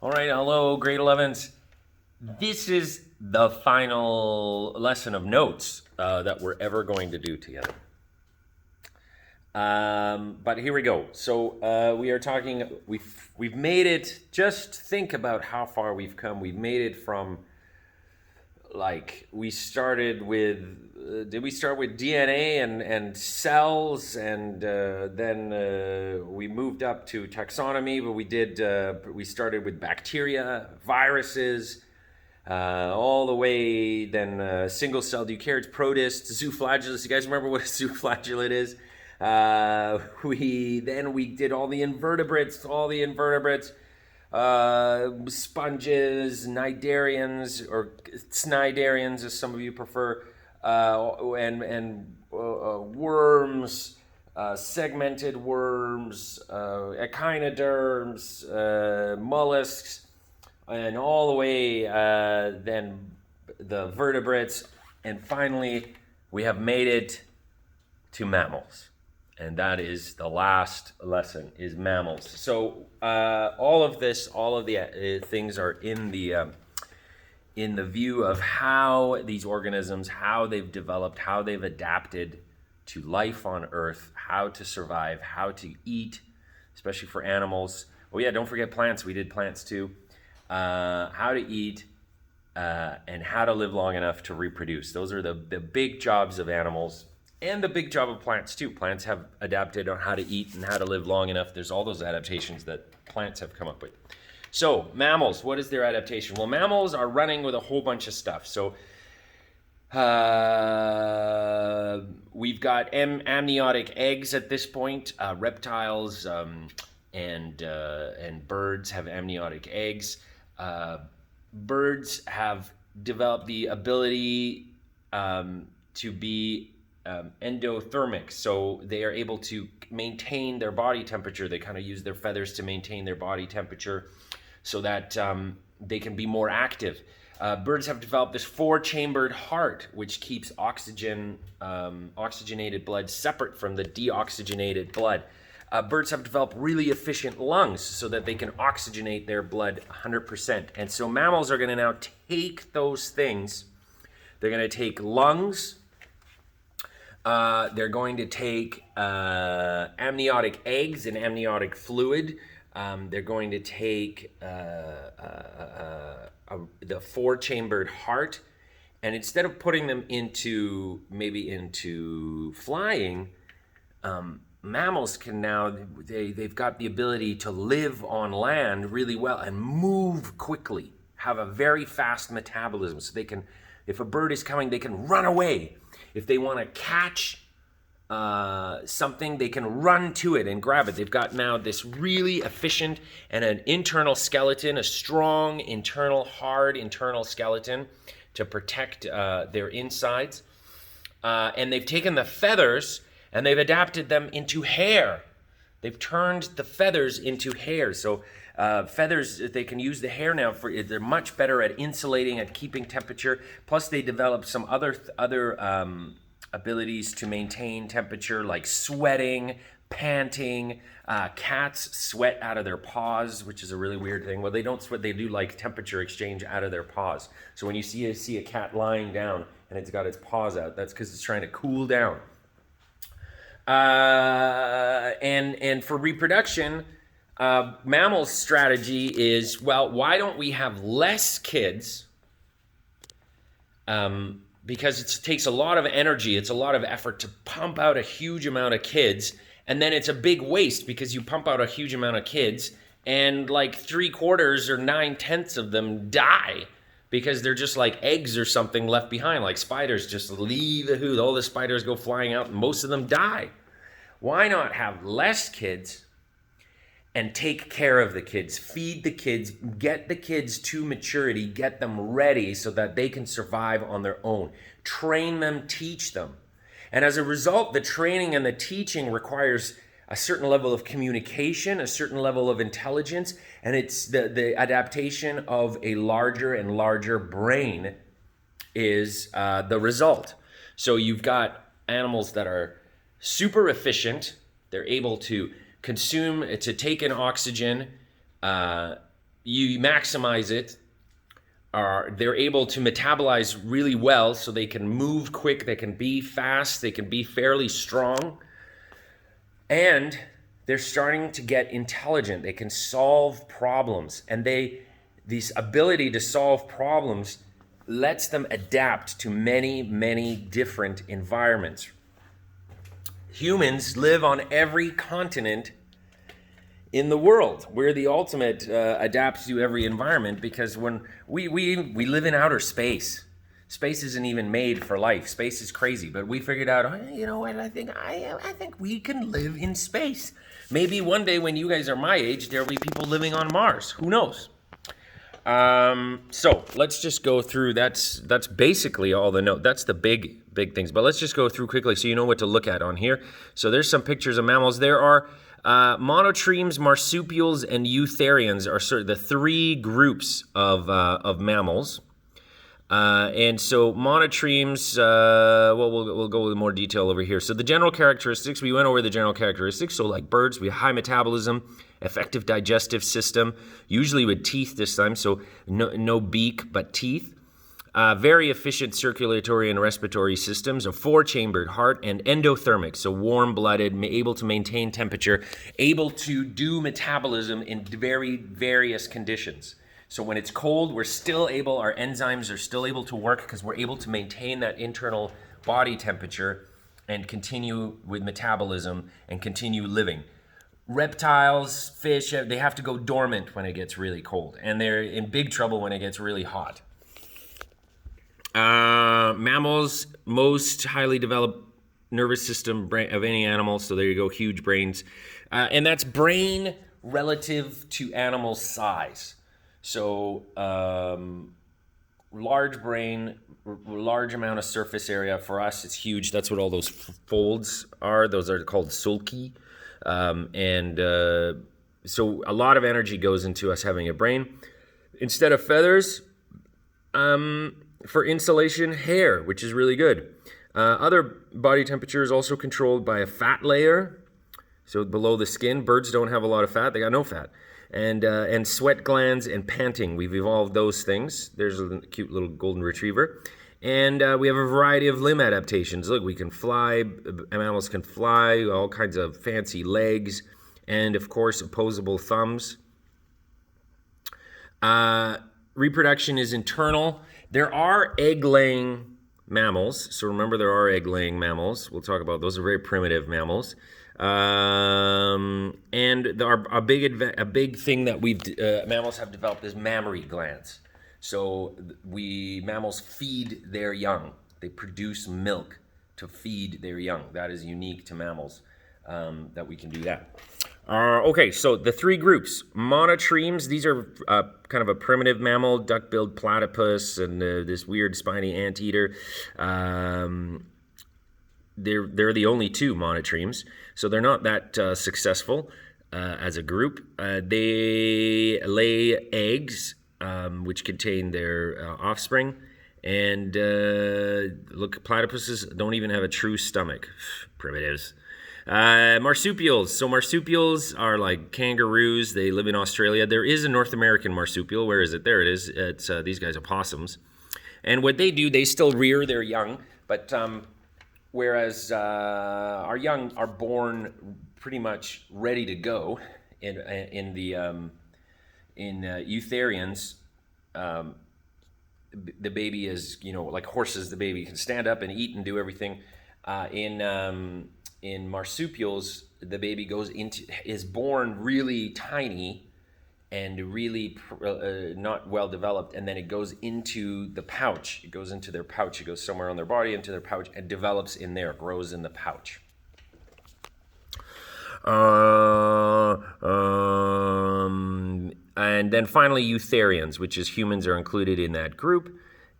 All right, hello, grade 11s. This is the final lesson of notes that we're ever going to do together. But here we go. So we are talking. We've made it. Just think about how far we've come. We've made it from we started with. Did we start with DNA and cells, and then we moved up to taxonomy? But we started with bacteria, viruses, all the way then single-celled eukaryotes, protists, zooflagellus. You guys remember what a zooflagellate is? We did all the invertebrates, sponges, cnidarians, or cnidarians, as some of you prefer, and worms, segmented worms, echinoderms, mollusks, and all the way then the vertebrates, and finally we have made it to mammals. And that is the last lesson, is mammals. So all of the things are in the view of how these organisms, how they've developed, how they've adapted to life on Earth, how to survive, how to eat, especially for animals. Oh yeah, don't forget plants. We did plants too. How to eat and how to live long enough to reproduce. Those are the big jobs of animals. And the big job of plants too. Plants have adapted on how to eat and how to live long enough. There's all those adaptations that plants have come up with. So mammals, what is their adaptation? Well, mammals are running with a whole bunch of stuff. So we've got amniotic eggs at this point. Reptiles and birds have amniotic eggs. Birds have developed the ability to be endothermic, so they are able to maintain their body temperature. They kind of use their feathers to maintain their body temperature so that they can be more active. Birds have developed this four-chambered heart, which keeps oxygenated blood separate from the deoxygenated blood. Birds have developed really efficient lungs so that they can oxygenate their blood 100%. And so mammals are going to now take those things. They're going to take lungs. They're going to take amniotic eggs and amniotic fluid. They're going to take the four-chambered heart, and instead of putting them into flying, mammals can now, they've got the ability to live on land really well and move quickly, have a very fast metabolism. So they can, if a bird is coming, they can run away. If they want to catch something, they can run to it and grab it. They've got now this really efficient and an internal skeleton, a strong internal, hard internal skeleton to protect their insides. And they've taken the feathers and they've adapted them into hair. They've turned the feathers into hair. So feathers, they can use the hair now they're much better at insulating, at keeping temperature. Plus they developed some other abilities to maintain temperature, like sweating, panting. Cats sweat out of their paws, which is a really weird thing. Well, they don't sweat, they do like temperature exchange out of their paws. So when you see a cat lying down and it's got its paws out, that's because it's trying to cool down. And for reproduction, mammals' strategy is, well, why don't we have less kids? Because it takes a lot of energy, it's a lot of effort to pump out a huge amount of kids, and then it's a big waste because you pump out a huge amount of kids, and like 3/4 or 9/10 of them die because they're just like eggs or something left behind, like spiders just leave the hood. All the spiders go flying out, and most of them die. Why not have less kids and take care of the kids, feed the kids, get the kids to maturity, get them ready so that they can survive on their own. Train them, teach them. And as a result, the training and the teaching requires a certain level of communication, a certain level of intelligence, and it's the adaptation of a larger and larger brain is the result. So you've got animals that are super efficient. They're able to take in oxygen you maximize it, they're able to metabolize really well, so they can move quick, they can be fast, they can be fairly strong, and they're starting to get intelligent. They can solve problems, and this ability to solve problems lets them adapt to many, many different environments. Humans live on every continent in the world. We're the ultimate adapt to every environment, because when we live in outer space. Space isn't even made for life. Space is crazy, but we figured out, oh, you know what, I think we can live in space. Maybe one day when you guys are my age, there'll be people living on Mars. Who knows? So let's just go through. That's basically all the note. That's the big things. But let's just go through quickly so you know what to look at on here. So there's some pictures of mammals. There are monotremes, marsupials, and eutherians are sort of the three groups of mammals. And so monotremes, we'll go with more detail over here. So the general characteristics, we went over the general characteristics. So like birds, we have high metabolism, effective digestive system, usually with teeth this time. So no beak, but teeth. Very efficient circulatory and respiratory systems, a 4-chambered heart, and endothermic, so warm-blooded, able to maintain temperature, able to do metabolism in very various conditions. So when it's cold, we're still able, our enzymes are still able to work because we're able to maintain that internal body temperature and continue with metabolism and continue living. Reptiles, fish, they have to go dormant when it gets really cold, and they're in big trouble when it gets really hot. Mammals, most highly developed nervous system of any animal, so there you go, huge brains. And that's brain relative to animal size. So large brain, large amount of surface area. For us, it's huge. That's what all those folds are. Those are called sulci. So a lot of energy goes into us having a brain. Instead of feathers, for insulation, hair, which is really good. Other body temperature is also controlled by a fat layer. So below the skin, birds don't have a lot of fat. They got no fat. And sweat glands and panting. We've evolved those things. There's a cute little golden retriever. And we have a variety of limb adaptations. Look, we can fly. Mammals can fly, all kinds of fancy legs. And, of course, opposable thumbs. Reproduction is internal. There are egg-laying mammals. So remember, there are egg-laying mammals. We'll talk about those. Are very primitive mammals. And a big thing that mammals have developed is mammary glands. So mammals feed their young. They produce milk to feed their young. That is unique to mammals, that we can do that. Okay, so the three groups. Monotremes, these are kind of a primitive mammal, duck-billed platypus, and this weird spiny anteater. They're the only two monotremes, so they're not that successful as a group. They lay eggs, which contain their offspring, and look, platypuses don't even have a true stomach. Primitives. Marsupials. So marsupials are like kangaroos. They live in Australia. There is a North American marsupial. Where is it? There it is. It's these guys are possums. And what they do, they still rear their young, but whereas our young are born pretty much ready to go in eutherians, the baby is, like horses, the baby can stand up and eat and do everything. In marsupials, the baby is born really tiny and really not well developed, and then it goes into the pouch. It goes into their pouch. It goes somewhere on their body, into their pouch, and develops in there, grows in the pouch. And then finally, eutherians, which is humans are included in that group,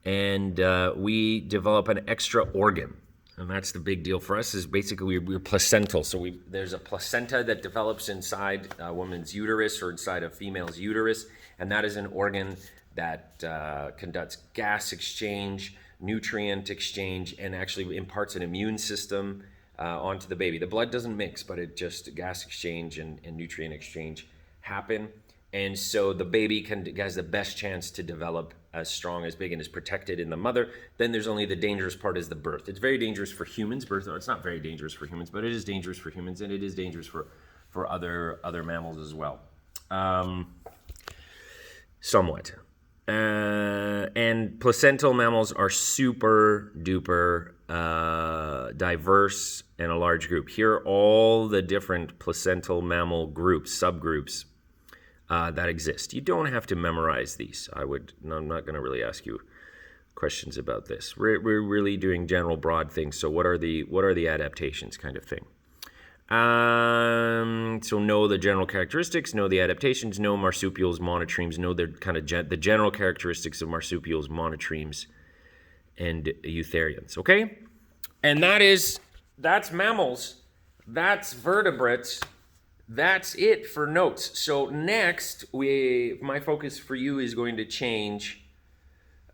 and we develop an extra organ. And that's the big deal for us, is basically we're placental. So there's a placenta that develops inside a woman's uterus or inside a female's uterus, and that is an organ that conducts gas exchange, nutrient exchange, and actually imparts an immune system onto the baby. The blood doesn't mix, but it just gas exchange and nutrient exchange happen. And so the baby has the best chance to develop as strong, as big, and as protected in the mother. Then there's only the dangerous part is the birth. It's very dangerous for humans. Birth, it's not very dangerous for humans, but it is dangerous for humans, and it is dangerous for other mammals as well. Somewhat. And placental mammals are super duper diverse and a large group. Here are all the different placental mammal groups, subgroups that exist. You don't have to memorize these. I'm not going to really ask you questions about this. We're really doing general broad things. So what are the adaptations kind of thing? So know the general characteristics, know the adaptations, know marsupials, monotremes, know their kind of the general characteristics of marsupials, monotremes, and eutherians. Okay, and that's mammals, that's vertebrates. That's it for notes. So next, my focus for you is going to change.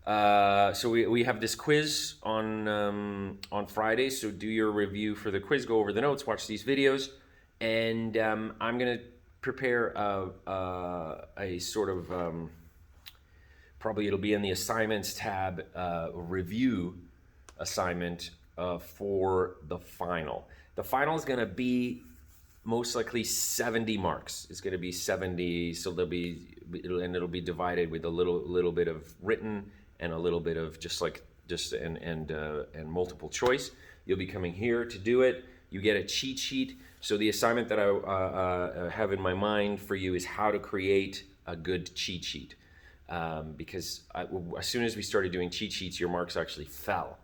So we have this quiz on Friday. So do your review for the quiz. Go over the notes. Watch these videos, and I'm gonna prepare a sort of probably it'll be in the assignments tab review assignment for the final. The final is gonna be most likely 70 marks. It's going to be 70, so it'll be divided with a little bit of written and a little bit of and multiple choice. You'll be coming here to do it. You get a cheat sheet. So the assignment that I have in my mind for you is how to create a good cheat sheet. Because as soon as we started doing cheat sheets, your marks actually fell.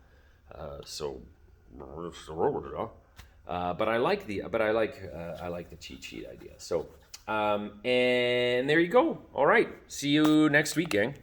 But I like the cheat sheet idea. So and there you go. All right. See you next week, gang.